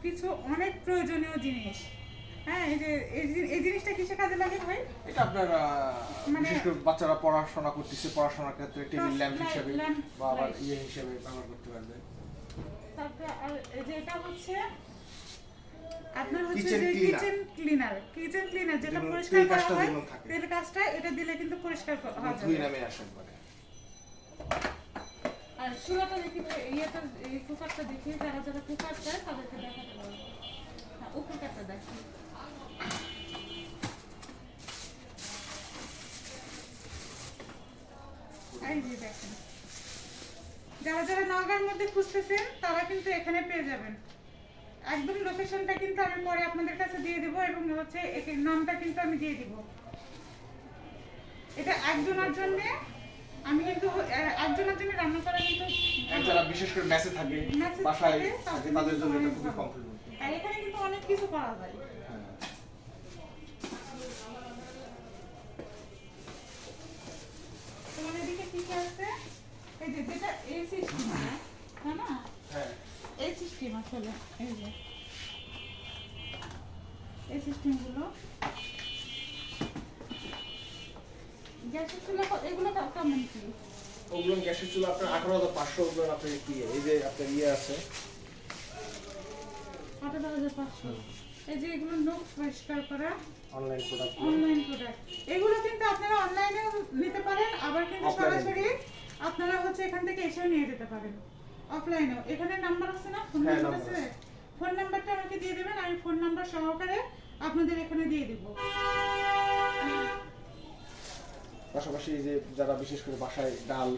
সবকিছু অনেক প্রয়োজনীয় জিনিস। হ্যাঁ, এই যে এই জিনিসটা কিসে কাজে লাগে ভাই? এটা আপনার বিশেষ করে বাচ্চারা পড়াশোনা করতেছে, পড়াশোনার ক্ষেত্রে টেবিল ল্যাম্প হিসেবে বা আবার হিসেবে ব্যবহার করতে পারবে। তারপরে আর এই যে এটা হচ্ছে আপনার হচ্ছে যে কিচেন ক্লিনার যেটা পরিষ্কার করা হয়, তেল কাজটা এটা দিলে কিন্তু পরিষ্কার হয়ে যাবে, ধুই নামে আসে একবারে। আর চুলাটা দেখি ইয়েটা, এই কুকারটা দেখি, যারা যারা কুকার চায় তাদেরকে দেখাতে পারবো। হ্যাঁ, ও কুকারটা দেখি। এই যে দেখেন, যারা যারা নওগাঁর মধ্যে খুঁজতেছেন তারা কিন্তু এখানে পেয়ে যাবেন। একদম লোকেশনটা কিন্তু আমি পরে আপনাদের কাছে দিয়ে দিব, এবং হচ্ছে এর নামটা কিন্তু আমি দিয়ে দিব। এটা একজনের জন্য, আমি কিন্তু একজনের জন্য রান্না করা কিন্তু যারা বিশেষ করে মেসে থাকে, বাসায় থাকে, তাদের জন্য এটা খুবই কমফোর্টেবল। আর এখানে কিন্তু অনেক কিছু পাওয়া যায়। তোমাদের এদিকে কি কি আছে? এই যে যেটা এই সিস্টেম না, তাই না? হ্যাঁ, এই সিস্টেম আসলে এই যে এই সিস্টেমগুলো গ্যাসের চুলা এগুলো কেমন কি? ওগুলো গ্যাসের চুলা আপনার 18,500, ওগুলো আপনার কি এই যে আপনার আছে 18,500। এই যে এগুলো নখ পরিষ্কার করা অনলাইন প্রোডাক্ট, এগুলো কিন্তু আপনারা অনলাইনে নিতে পারেন, আবার কিন্তু সরাসরি আপনারা হচ্ছে এখান থেকে এসেও নিয়ে যেতে পারেন, অফলাইনেও। এখানে নাম্বার আছে না, ফোন নাম্বার আছে, ফোন নাম্বারটা আমাকে দিয়ে দেবেন, আমি ফোন নাম্বার সহকারে আপনাদের এখানে দিয়ে দেব। পাশাপাশি এই যে যারা বিশেষ করে বাসায় ডাল,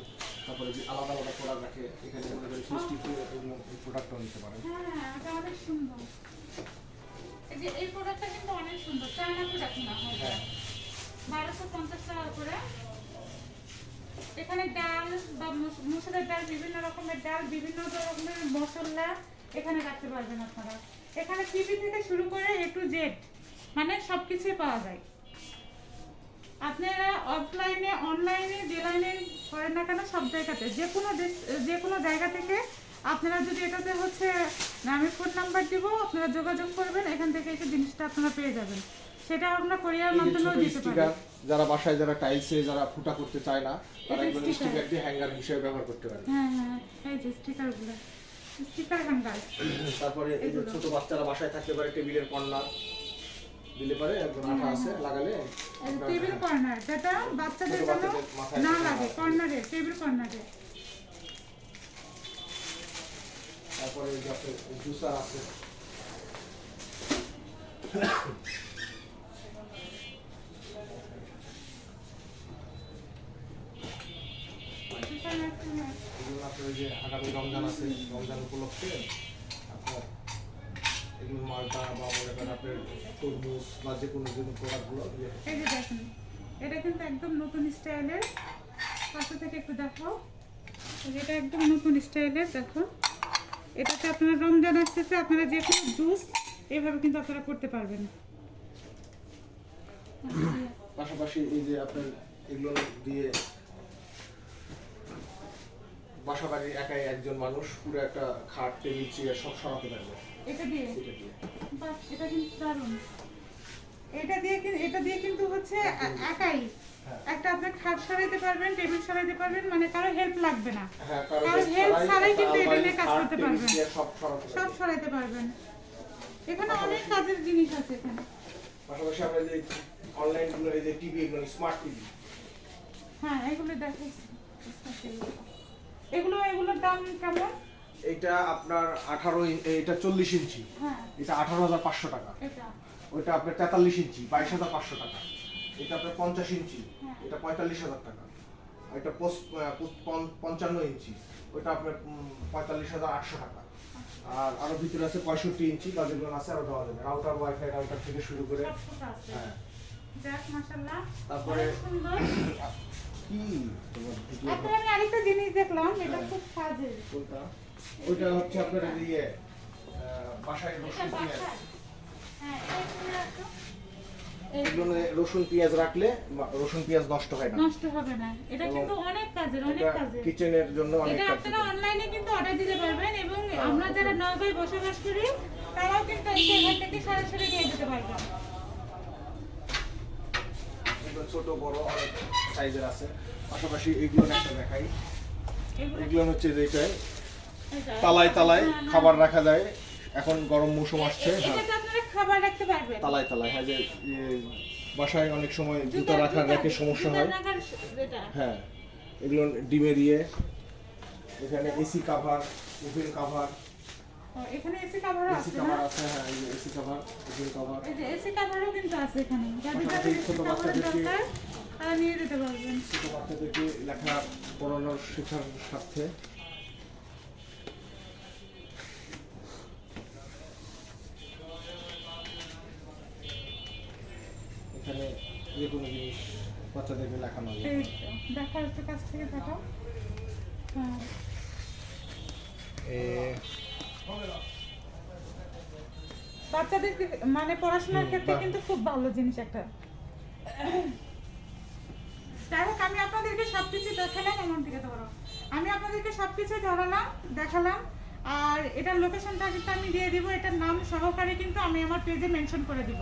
তারপরে যে আলাদা আলাদা প্রোডাক্ট রাখে, এখানে মনে করেন ফিস্টি এগুলো এই প্রোডাক্টও নিতে পারেন। হ্যাঁ, এটা অনেক সুন্দর। এই যে এই প্রোডাক্টটা কিন্তু অনেক সুন্দর, চায়না প্রোডাক্ট না, হ্যাঁ, 1250 টাকা করে। এখানে ডাল বা মসুরের ডাল, বিভিন্ন রকমের ডাল, বিভিন্ন রকমের মশলা এখানে রাখতে পারবেন আপনারা। এখানে টিভি থেকে শুরু করে A to Z মানে সবকিছুই পাওয়া যায়। আপনারা অফলাইনে, অনলাইনে, যে লাইনে করেন না কেন, সব জায়গাতে যে কোনো জায়গা থেকে আপনারা যদি এটাতে হচ্ছে আমি ফোন নাম্বার দিব, আপনারা যোগাযোগ করবেন, এখান থেকে এসে জিনিসটা আপনারা পেয়ে যাবেন। সেটা আমরা কোরিয়ার মাধ্যমেও দিতে পারি। যারা বাসায় যারা টাইলসে যারা ফুটা করতে চায় না, তারা এগুলো স্টিকার দিয়ে হ্যাঙ্গার হিসেবে ব্যবহার করতে পারে। হ্যাঁ হ্যাঁ, এই যে স্টিকারগুলো, স্টিকার হ্যাঙ্গার। তারপরে এই যে ছোট বাচ্চারা বাসায় থাকতে পারে, টেবিলের কর্নার দিলে পারে, একদম আঠা আছে লাগালে টেবিল কর্নার, যেটা বাচ্চাদের জন্য না লাগে, কর্নারে, টেবিল কর্নারে। তারপরে এই যে জুসার আছে, এগুলো আপনার যে আগামী রমজান আছে, রমজান উপলক্ষে আপনার এগুলো মালটা বা মনে করেন আপনার তরমুজ বা যে কোনো প্রোডাক্টগুলো। এই যে দেখুন, এটা কিন্তু একদম নতুন স্টাইলের, পাশে থেকে একটু দেখাও। এটা একদম নতুন স্টাইলের, দেখো এটাতে আপনারা রমজান আসতেছে, আপনারা যে কোনো জুস এইভাবে কিন্তু আপনারা করতে পারবেন। পাশাপাশি এই যে আপনার এগুলো দিয়ে বাসা বাড়ির একাই একজন মানুষ পুরো একটা খাট, টেবিল, চেয়ার সব সরাতে পারবে এটা দিয়ে। বাহ, এটা কিন্তু দারুণ। এটা দিয়ে কিন্তু হচ্ছে একাই একটা আপনি খাট সরাইতে পারবেন, টেবিল সরাইতে পারবেন, মানে কারো হেল্প লাগবে না। কারো হেল্প ছাড়াই কিন্তু এটা নিয়ে কাজ করতে পারবেন, সব সরাইতে পারবেন। এখানে অনেক কাজের জিনিস আছে এখানে। পাশাপাশি আমরা যে অনলাইন গুলো, এই যে টিভি, এগুলো স্মার্ট টিভি, হ্যাঁ এগুলো দেখাইছি। এগুলোর দাম কেমন? এটা আপনার এটা 40 ইঞ্চি, হ্যাঁ এটা 18,500 টাকা। এটা ওইটা আপনার 43 ইঞ্চি, 22,500 টাকা। এটা আপনার 50 ইঞ্চি, এটা 45,000 টাকা। এটা 55 ইঞ্চি, ওইটা আপনার 45,800 টাকা। আর আরো ভিতরে আছে 65 ইঞ্চি, বা যেগুলো আছে আরো দেওয়া যাবে, রাউটার, ওয়াইফাই রাউটার থেকে শুরু করে। হ্যাঁ, যাক মাশাআল্লাহ। তারপরে সুন্দর কি এখন আমি আরেকটা জিনিস দেখলাম, এটা খুব কাজের। কোনটা? ওইটা হচ্ছে আপনার ইয়ে বাসায় রসুন পেঁয়াজ, হ্যাঁ এগুলো রসুন পেঁয়াজ রাখলে রসুন পেঁয়াজ নষ্ট হয় না, নষ্ট হবে না। এটা কিন্তু অনেক কাজের, অনেক কাজের। কিচেনের জন্য অনেক এটা কাজ। আপনারা অনলাইনে কিন্তু অর্ডার দিতে পারবেন, এবং আমরা যারা নওগাঁয় বসবাস করি তারাও এসে এখান থেকে সরাসরি নিয়ে যেতে পারবেন। এগুলো ছোট বড় অনেক সাইজের আছে। পাশাপাশি এগুলো একটা দেখাই। এগুলো হচ্ছে যেটাই তালায় তালায় খাবার রাখা যায়। এখন গরম মৌসুম আসছে, হ্যাঁ এটাতে আপনারা খাবার রাখতে পারবেন। তালায় তালায়, হ্যাঁ যে বাসায় অনেক সময় জুতা রাখার রেখে সমস্যা হয়, হ্যাঁ এগুলো ডিমে দিয়ে। এখানে এসি কাভার, ওভেন কাভার, এখানে এসি কভারও এসি আছে না? কাভার আছে, হ্যাঁ এই যে এসি কাভার, ওভেন কাভার। এই যে এসি কভারও কিন্তু আছে এখানে। যাদের পাশাপাশি যাদের ছোট এসি কভারের বাচ্চাদেরকে- দরকার তারা নিয়ে যেতে পারবেন। ছোট বাচ্চাদেরকে লেখা পড়ানোর শেখার স্বার্থে এখানে যে কোনো জিনিস বাচ্চাদেরকে লেখানো যায়। এই তো, দেখা যাচ্ছে কাছ থেকে দেখাও। হ্যাঁ। বাচ্চাদের মানে পড়াশোনার ক্ষেত্রে কিন্তু খুব ভালো জিনিস একটা। যাই হোক, আমি আপনাদেরকে সবকিছু দেখালাম। আমার দিকে ধরো, আমি আপনাদেরকে সবকিছু ধরালাম, দেখালাম। আর এটার লোকেশনটা কিন্তু আমি দিয়ে দিব, এটার নাম সহকারে কিন্তু আমি আমার পেজে মেনশন করে দিব।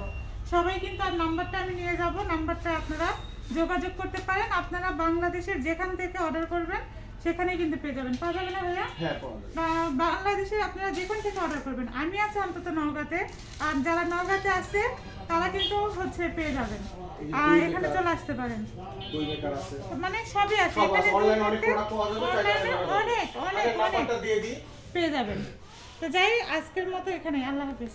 সবাই কিন্তু আর নাম্বারটা আমি নিয়ে যাব, নাম্বারটা আপনারা যোগাযোগ করতে পারেন। আপনারা বাংলাদেশের যেখান থেকে অর্ডার করবেন সেখানেই কিন্তু পেয়ে যাবেন। পাওয়া যাবে না ভাইয়া? হ্যাঁ পাওয়া যায়। বাংলাদেশের আপনারা যেখান থেকে অর্ডার করবেন। আমি আছি অন্তত নওগাঁতে, আর যারা নওগাঁতে আছে তারা কিন্তু হচ্ছে পেয়ে যাবেন। আর এখানে চলে আসতে পারেন। দই মেকার আছে, মানে সবই আছে সব আছে। এখানে। অনলাইনে অনেক প্রোডাক্ট পাওয়া যাবে, চাইলে অনলাইনে অনেক অনেক অনেক নাম্বারটা দিয়ে দিই। পেয়ে যাবেন। তো যাই, আজকের মতো এখানে। আল্লাহ হাফেজ।